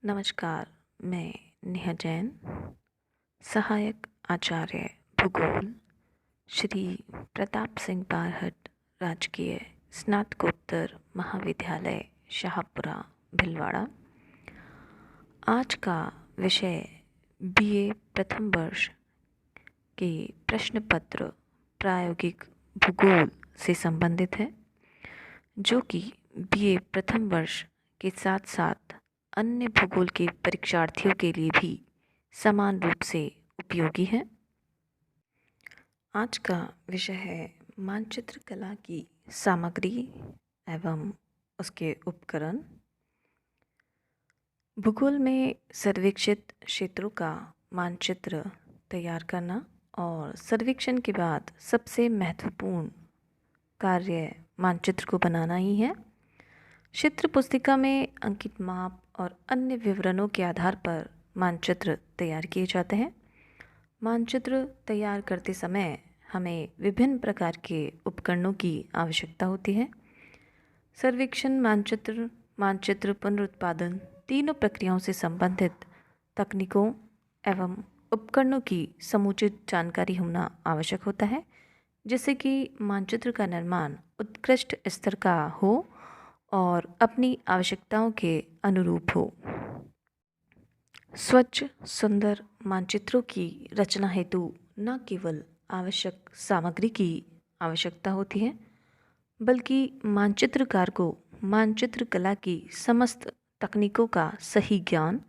नमस्कार, मैं नेहा जैन, सहायक आचार्य भूगोल, श्री प्रताप सिंह बारहट राजकीय स्नातकोत्तर महाविद्यालय शाहपुरा भिलवाड़ा। आज का विषय बीए प्रथम वर्ष के प्रश्न पत्र प्रायोगिक भूगोल से संबंधित है, जो कि बीए प्रथम वर्ष के साथ साथ अन्य भूगोल के परीक्षार्थियों के लिए भी समान रूप से उपयोगी है। आज का विषय है मानचित्र कला की सामग्री एवं उसके उपकरण। भूगोल में सर्वेक्षित क्षेत्रों का मानचित्र तैयार करना और सर्वेक्षण के बाद सबसे महत्वपूर्ण कार्य मानचित्र को बनाना ही है। क्षेत्र पुस्तिका में अंकित माप और अन्य विवरणों के आधार पर मानचित्र तैयार किए जाते हैं। मानचित्र तैयार करते समय हमें विभिन्न प्रकार के उपकरणों की आवश्यकता होती है। सर्वेक्षण मानचित्र, मानचित्र पुनरुत्पादन तीनों प्रक्रियाओं से संबंधित तकनीकों एवं उपकरणों की समुचित जानकारी होना आवश्यक होता है, जिससे कि मानचित्र का निर्माण उत्कृष्ट स्तर का हो और अपनी आवश्यकताओं के अनुरूप हो। स्वच्छ सुंदर मानचित्रों की रचना हेतु न केवल आवश्यक सामग्री की आवश्यकता होती है, बल्कि मानचित्रकार को मानचित्र कला की समस्त तकनीकों का सही ज्ञान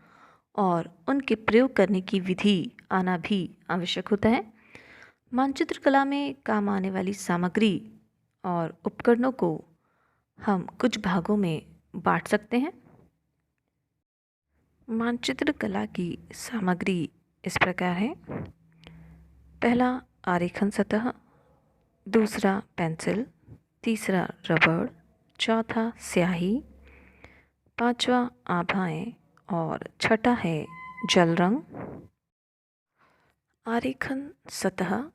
और उनके प्रयोग करने की विधि आना भी आवश्यक होता है। मानचित्र कला में काम आने वाली सामग्री और उपकरणों को हम कुछ भागों में बांट सकते हैं। मानचित्र कला की सामग्री इस प्रकार है। पहला आरेखन सतह, दूसरा पेंसिल, तीसरा रबड़, चौथा स्याही, पांचवा आभाएं और छठा है जल रंग। आरेखन सतह।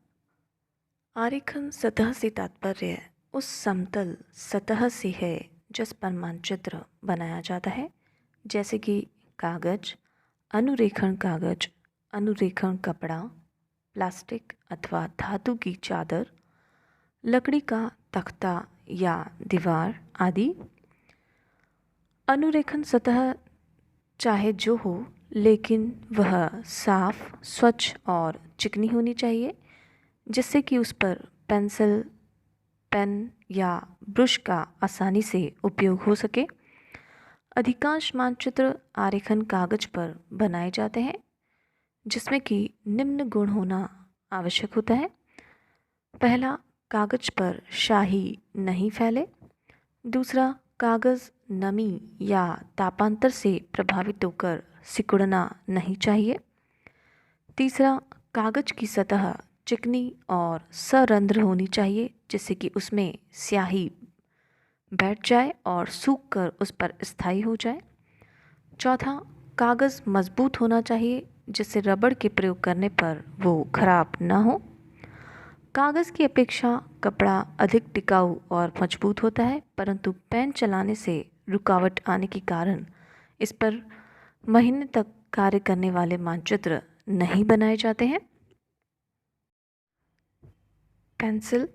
आरेखन सतह से तात्पर्य उस समतल सतह से है जिस पर मानचित्र बनाया जाता है, जैसे कि कागज, अनुरेखण कागज, अनुरेखण कपड़ा, प्लास्टिक अथवा धातु की चादर, लकड़ी का तख्ता या दीवार आदि। अनुरेखण सतह चाहे जो हो, लेकिन वह साफ, स्वच्छ और चिकनी होनी चाहिए, जिससे कि उस पर पेंसिल, पेन या ब्रश का आसानी से उपयोग हो सके। अधिकांश मानचित्र आरेखन कागज पर बनाए जाते हैं, जिसमें कि निम्न गुण होना आवश्यक होता है। पहला, कागज पर स्याही नहीं फैले। दूसरा, कागज नमी या तापांतर से प्रभावित होकर सिकुड़ना नहीं चाहिए। तीसरा, कागज की सतह चिकनी और सरंध्र होनी चाहिए, जिससे कि उसमें स्याही बैठ जाए और सूख कर उस पर स्थायी हो जाए। चौथा, कागज़ मजबूत होना चाहिए, जिससे रबड़ के प्रयोग करने पर वो खराब ना हो। कागज़ की अपेक्षा कपड़ा अधिक टिकाऊ और मजबूत होता है, परंतु पेन चलाने से रुकावट आने के कारण इस पर महीने तक कार्य करने वाले मानचित्र नहीं बनाए जाते हैं। पेंसिल।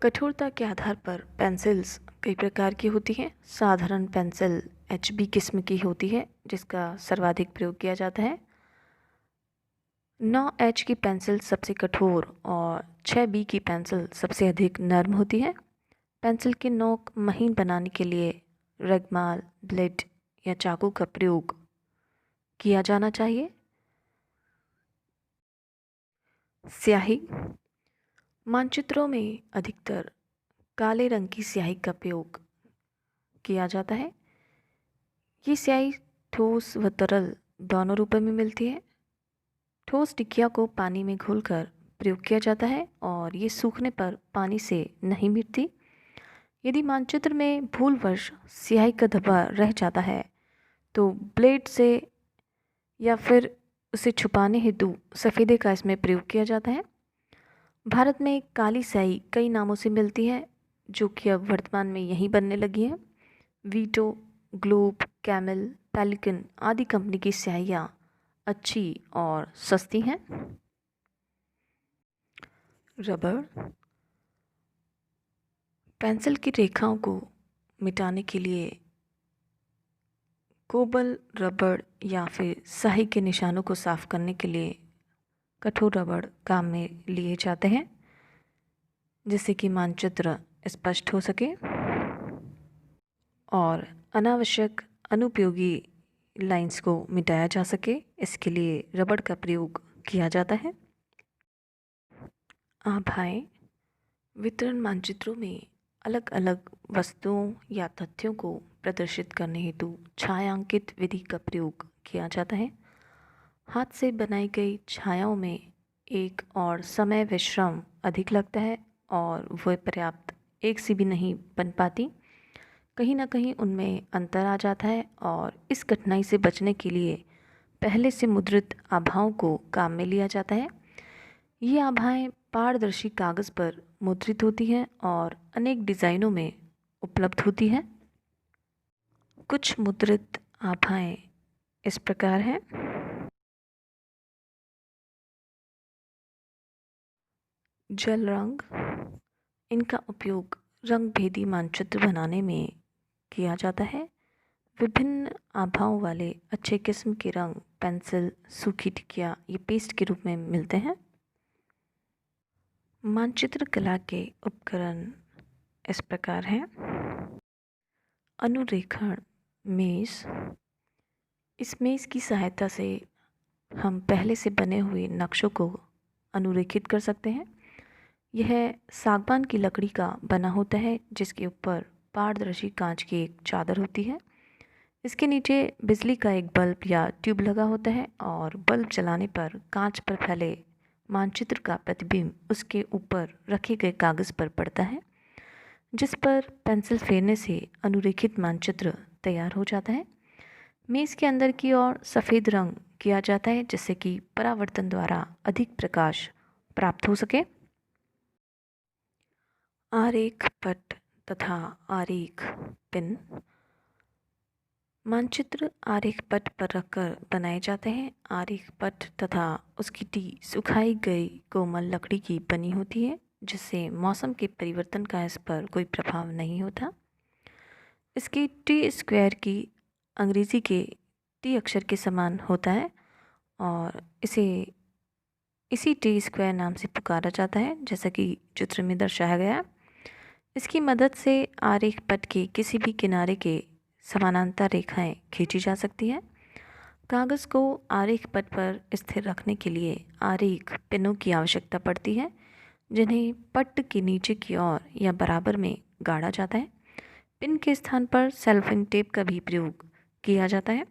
कठोरता के आधार पर पेंसिल्स कई प्रकार की होती हैं। साधारण पेंसिल HB किस्म की होती है, जिसका सर्वाधिक प्रयोग किया जाता है। 9H की पेंसिल सबसे कठोर और 6B की पेंसिल सबसे अधिक नर्म होती है। पेंसिल की नोक महीन बनाने के लिए रगमाल, ब्लेड या चाकू का प्रयोग किया जाना चाहिए। स्याही। मानचित्रों में अधिकतर काले रंग की स्याही का प्रयोग किया जाता है। ये स्याही ठोस व तरल दोनों रूपों में मिलती है। ठोस टिकिया को पानी में घोलकर प्रयोग किया जाता है और ये सूखने पर पानी से नहीं मिटती। यदि मानचित्र में भूलवश स्याही का धब्बा रह जाता है, तो ब्लेड से या फिर उसे छुपाने हेतु सफ़ेदे का इसमें प्रयोग किया जाता है। भारत में काली स्याही कई नामों से मिलती है, जो कि अब वर्तमान में यहीं बनने लगी है। वीटो, ग्लोब, कैमल, पेलिकन आदि कंपनी की स्याहियाँ अच्छी और सस्ती हैं। रबड़ पेंसिल की रेखाओं को मिटाने के लिए कोबल रबड़ या फिर स्याही के निशानों को साफ करने के लिए कठोर रबड़ काम में लिए जाते हैं, जिससे कि मानचित्र स्पष्ट हो सके और अनावश्यक अनुपयोगी लाइंस को मिटाया जा सके। इसके लिए रबड़ का प्रयोग किया जाता है। आभाएं वितरण मानचित्रों में अलग अलग वस्तुओं या तथ्यों को प्रदर्शित करने हेतु छायांकित विधि का प्रयोग किया जाता है। हाथ से बनाई गई छायाओं में एक और समय व श्रम अधिक लगता है और वह पर्याप्त एक सी भी नहीं बन पाती। कहीं ना कहीं उनमें अंतर आ जाता है और इस कठिनाई से बचने के लिए पहले से मुद्रित आभाओं को काम में लिया जाता है। ये आभाएं पारदर्शी कागज़ पर मुद्रित होती हैं और अनेक डिज़ाइनों में उपलब्ध होती हैं। कुछ मुद्रित आभाएं इस प्रकार हैं। जल रंग, इनका उपयोग रंग भेदी मानचित्र बनाने में किया जाता है। विभिन्न आभाओं वाले अच्छे किस्म के रंग पेंसिल, सूखी टिकिया या पेस्ट के रूप में मिलते हैं। मानचित्र कला के उपकरण इस प्रकार हैं। अनुरेखण मेज़, इस मेज़ की सहायता से हम पहले से बने हुए नक्शों को अनुरेखित कर सकते हैं। यह सागवान की लकड़ी का बना होता है, जिसके ऊपर पारदर्शी कांच की एक चादर होती है। इसके नीचे बिजली का एक बल्ब या ट्यूब लगा होता है और बल्ब जलाने पर कांच पर फैले मानचित्र का प्रतिबिंब उसके ऊपर रखे गए कागज़ पर पड़ता है, जिस पर पेंसिल फेरने से अनुरेखित मानचित्र तैयार हो जाता है। मेज़ के अंदर की ओर सफ़ेद रंग किया जाता है, जिससे कि परावर्तन द्वारा अधिक प्रकाश प्राप्त हो सके। आरेख पट तथा आरेख पिन, मानचित्र आरेख पट पर रखकर बनाए जाते हैं। आरेख पट तथा उसकी टी सुखाई गई कोमल लकड़ी की बनी होती है, जिससे मौसम के परिवर्तन का इस पर कोई प्रभाव नहीं होता। इसकी टी स्क्वायर की अंग्रेज़ी के टी अक्षर के समान होता है और इसे इसी टी स्क्वायर नाम से पुकारा जाता है, जैसा कि चित्र में दर्शाया गया है। इसकी मदद से आरेख पट के किसी भी किनारे के समानांतर रेखाएं खींची जा सकती हैं। कागज़ को आरेख पट पर स्थिर रखने के लिए आरेख पिनों की आवश्यकता पड़ती है, जिन्हें पट के नीचे की ओर या बराबर में गाड़ा जाता है। पिन के स्थान पर सेलोफेन टेप का भी प्रयोग किया जाता है।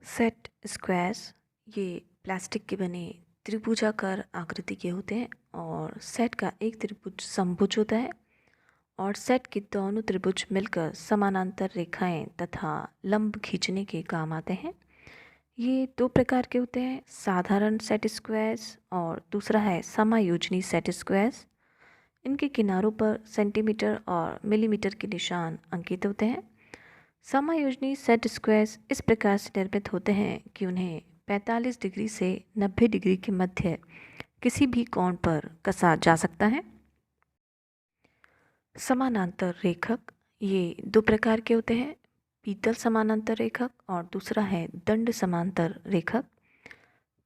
सेट स्क्वायर्स, ये प्लास्टिक के बने त्रिभुजाकार आकृति के होते हैं और सेट का एक त्रिभुज समभुज होता है और सेट के दोनों त्रिभुज मिलकर समानांतर रेखाएं तथा लंब खींचने के काम आते हैं। ये दो प्रकार के होते हैं, साधारण सेट स्क्वायर्स और दूसरा है समायोजनी सेट स्क्वायर्स। इनके किनारों पर सेंटीमीटर और मिलीमीटर के निशान अंकित होते हैं। समायोजनी सेट स्क्वायर्स इस प्रकार से निर्मित होते हैं कि उन्हें 45 डिग्री से 90 डिग्री के मध्य किसी भी कोण पर कसा जा सकता है। समानांतर रेखक, ये दो प्रकार के होते हैं, पीतल समानांतर रेखक और दूसरा है दंड समांतर रेखक।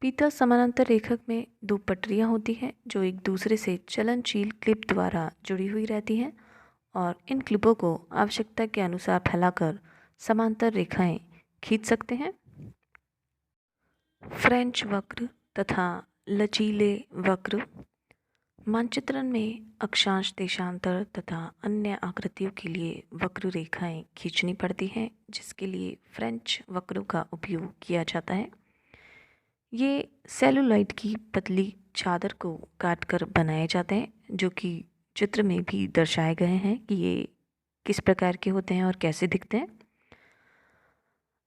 पीतल समानांतर रेखक में दो पटरियां होती हैं जो एक दूसरे से चलनशील क्लिप द्वारा जुड़ी हुई रहती हैं और इन क्लिपों को आवश्यकता के अनुसार फैलाकर समांतर रेखाएं खींच सकते हैं। फ्रेंच वक्र तथा लचीले वक्र, मानचित्रण में अक्षांश देशांतर तथा अन्य आकृतियों के लिए वक्र रेखाएं खींचनी पड़ती हैं, जिसके लिए फ्रेंच वक्रों का उपयोग किया जाता है। ये सेलुलोइड की पतली चादर को काटकर बनाए जाते हैं, जो कि चित्र में भी दर्शाए गए हैं कि ये किस प्रकार के होते हैं और कैसे दिखते हैं।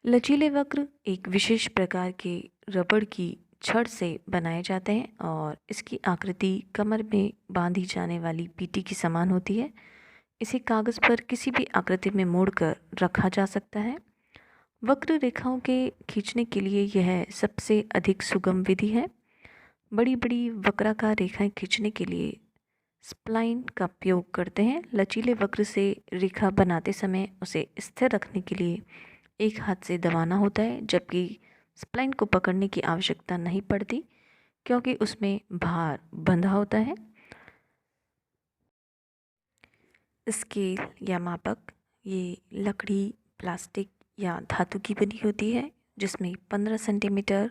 लचीले वक्र एक विशेष प्रकार के रबड़ की छड़ से बनाए जाते हैं और इसकी आकृति कमर में बांधी जाने वाली पीटी की समान होती है। इसे कागज़ पर किसी भी आकृति में मोड़कर रखा जा सकता है। वक्र रेखाओं के खींचने के लिए यह सबसे अधिक सुगम विधि है। बड़ी बड़ी वक्राकार रेखाएं खींचने के लिए स्प्लाइन का उपयोग करते हैं। लचीले वक्र से रेखा बनाते समय उसे स्थिर रखने के लिए एक हाथ से दबाना होता है, जबकि स्प्लाइन को पकड़ने की आवश्यकता नहीं पड़ती क्योंकि उसमें भार बंधा होता है। स्केल या मापक ये लकड़ी, प्लास्टिक या धातु की बनी होती है, जिसमें 15 सेंटीमीटर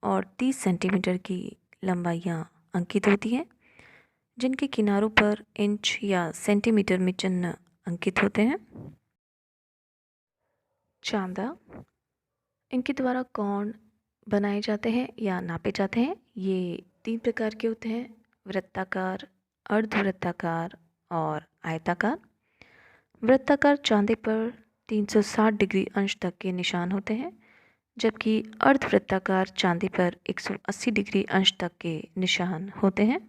और 30 सेंटीमीटर की लंबाइयाँ अंकित होती हैं, जिनके किनारों पर इंच या सेंटीमीटर में चिन्ह अंकित होते हैं। चांदा, इनके द्वारा कोण बनाए जाते हैं या नापे जाते हैं। ये 3 प्रकार के होते हैं: वृत्ताकार, अर्धवृत्ताकार और आयताकार। वृत्ताकार चांदे पर 360 डिग्री अंश तक के निशान होते हैं, जबकि अर्धवृत्ताकार चांदी पर 180 डिग्री अंश तक के निशान होते हैं।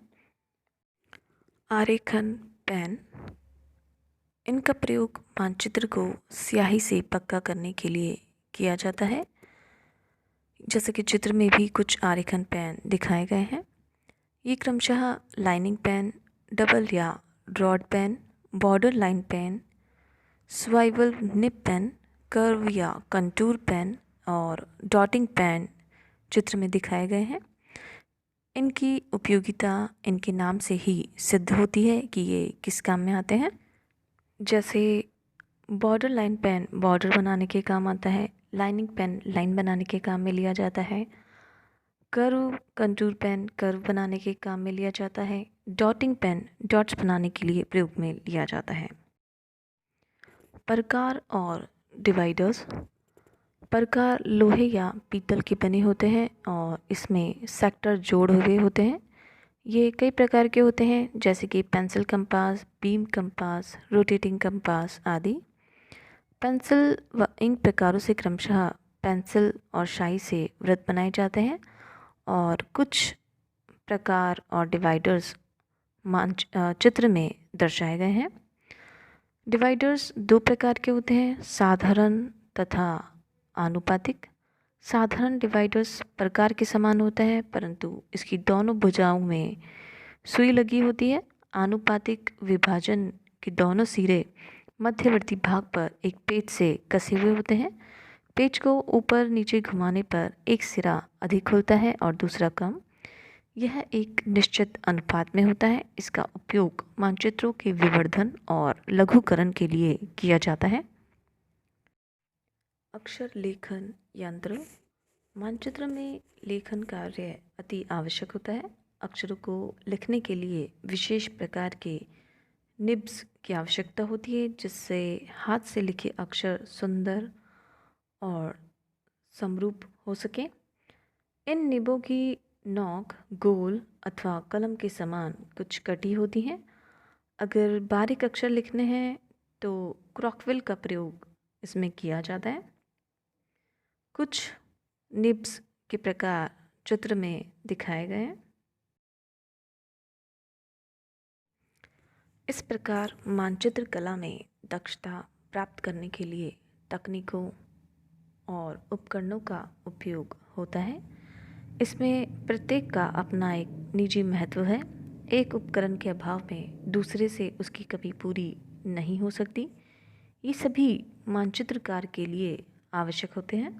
आरेखन पेन, इनका प्रयोग मानचित्र को स्याही से पक्का करने के लिए किया जाता है। जैसे कि चित्र में भी कुछ आरेखन पेन दिखाए गए हैं। ये क्रमशः लाइनिंग पेन, डबल या rod pen, border line pen, swivel nib pen, curve या कंटूर पेन और डॉटिंग पेन चित्र में दिखाए गए हैं। इनकी उपयोगिता इनके नाम से ही सिद्ध होती है कि ये किस काम में आते हैं। जैसे बॉर्डर लाइन पेन बॉर्डर बनाने के काम आता है, लाइनिंग पेन लाइन बनाने के काम में लिया जाता है, कर्व कंटूर पेन कर्व बनाने के काम में लिया जाता है, डॉटिंग पेन डॉट्स बनाने के लिए प्रयोग में लिया जाता है। प्रकार और डिवाइडर्स, प्रकार लोहे या पीतल के बने होते हैं और इसमें सेक्टर जोड़ हुए होते हैं। ये कई प्रकार के होते हैं, जैसे कि pencil compass, beam compass, rotating compass आदि। पेंसिल व इंक प्रकारों से क्रमशः पेंसिल और शाई से वृत्त बनाए जाते हैं और कुछ प्रकार और डिवाइडर्स चित्र में दर्शाए गए हैं। डिवाइडर्स 2 प्रकार के होते हैं: साधारण तथा आनुपातिक। साधारण डिवाइडर्स प्रकार के समान होता है, परंतु इसकी दोनों भुजाओं में सुई लगी होती है। आनुपातिक विभाजन के दोनों सिरे मध्यवर्ती भाग पर एक पेच से कसे हुए होते हैं। पेच को ऊपर नीचे घुमाने पर एक सिरा अधिक खुलता है और दूसरा कम। यह एक निश्चित अनुपात में होता है। इसका उपयोग मानचित्रों के विवर्धन और लघुकरण के लिए किया जाता है। अक्षर लेखन यंत्र, मानचित्र में लेखन कार्य अति आवश्यक होता है। अक्षरों को लिखने के लिए विशेष प्रकार के निब्स की आवश्यकता होती है, जिससे हाथ से लिखे अक्षर सुंदर और समरूप हो सके। इन निबों की नोक गोल अथवा कलम के समान कुछ कटी होती हैं। अगर बारीक अक्षर लिखने हैं तो क्रॉकविल का प्रयोग इसमें किया जाता है। कुछ निब्स के प्रकार चित्र में दिखाए गए हैं। इस प्रकार मानचित्र कला में दक्षता प्राप्त करने के लिए तकनीकों और उपकरणों का उपयोग होता है। इसमें प्रत्येक का अपना एक निजी महत्व है। एक उपकरण के अभाव में दूसरे से उसकी कमी पूरी नहीं हो सकती। ये सभी मानचित्रकार के लिए आवश्यक होते हैं।